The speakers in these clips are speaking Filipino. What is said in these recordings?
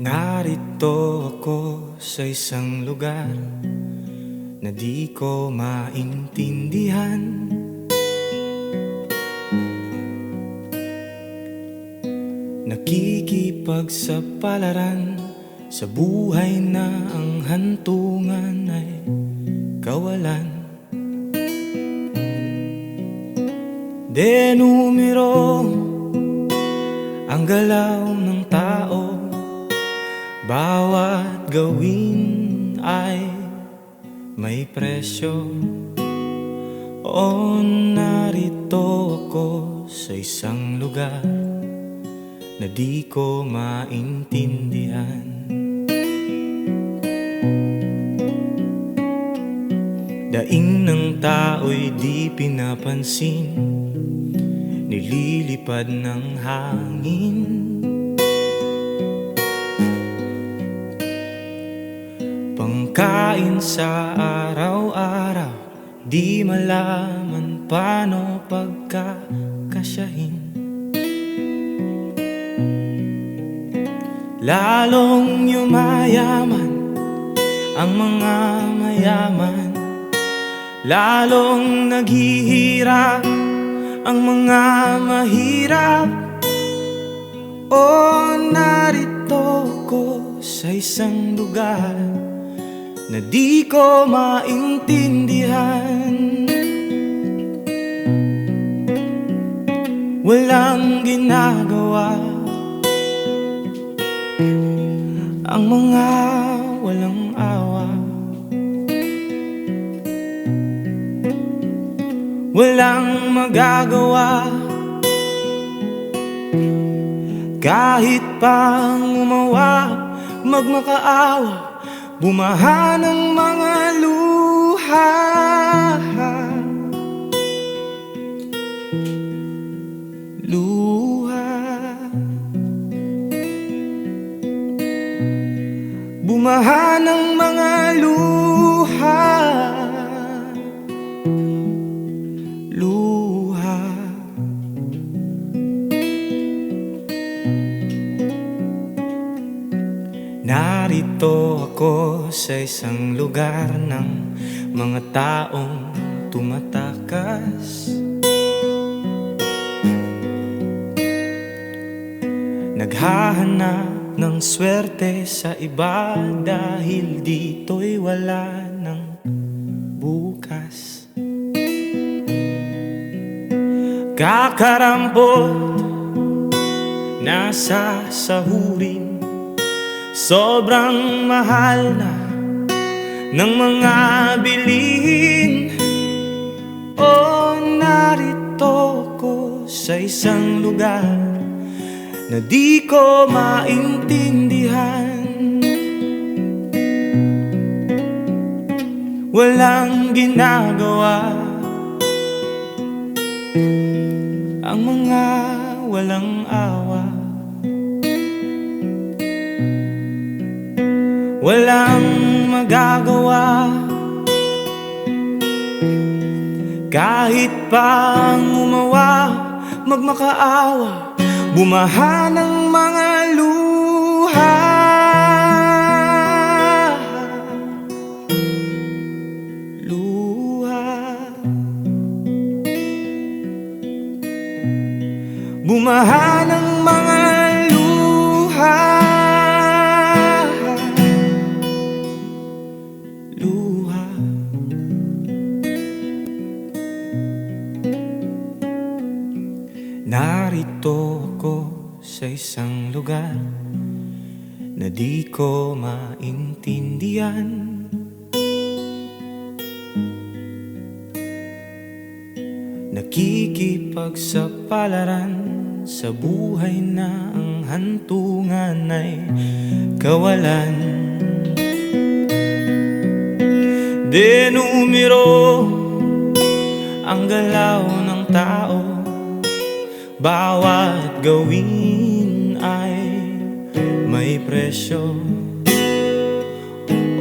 Narito ako sa isang lugar na di ko maintindihan. Nakikipagsapalaran sa buhay na ang hantungan ay kawalan. Denumero ang galaw ng tao, bawat gawin ay may presyo. O narito ako sa isang lugar na di ko maintindihan. Daing ng tao'y di pinapansin, nililipad ng hangin. Pangkain sa araw-araw, di malaman paano pagkakasyahin. Lalong yumayaman ang mga mayaman, lalong naghihirap ang mga mahirap. O narito ko sa isang lugar na di ko maintindihan. Walang ginagawa ang mga walang awa. Walang magagawa kahit pang umawa, magmakaawa, bumaha ng mga luha. Luha, bumaha ng mga luha. Luha. Narito ako sa isang lugar ng mga taong tumatakas, naghahanap ng swerte sa iba dahil dito'y wala ng bukas. Kakarampot, nasa sahurin, sobrang mahal na ng mga bilihin. O narito ko sa isang lugar na di ko maintindihan. Walang ginagawa ang mga walang awa. Walang magagawa kahit pang umawa, magmakaawa, bumaha ng mga luha. Luha, bumaha ng mga luha. Luha. Narito ako sa isang lugar na di ko maintindihan. Nakikipagsapalaran sa buhay na ang hantungan ay kawalan. Denumero ang galaw ng tao, bawat gawin ay may presyo.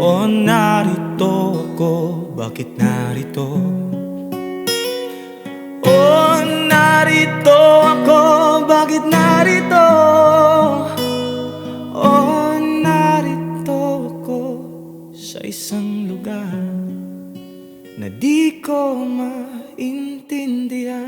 O narito ako, bakit narito? O narito ako, bakit narito? O narito ako sa isang lugar na di ko maintindihan.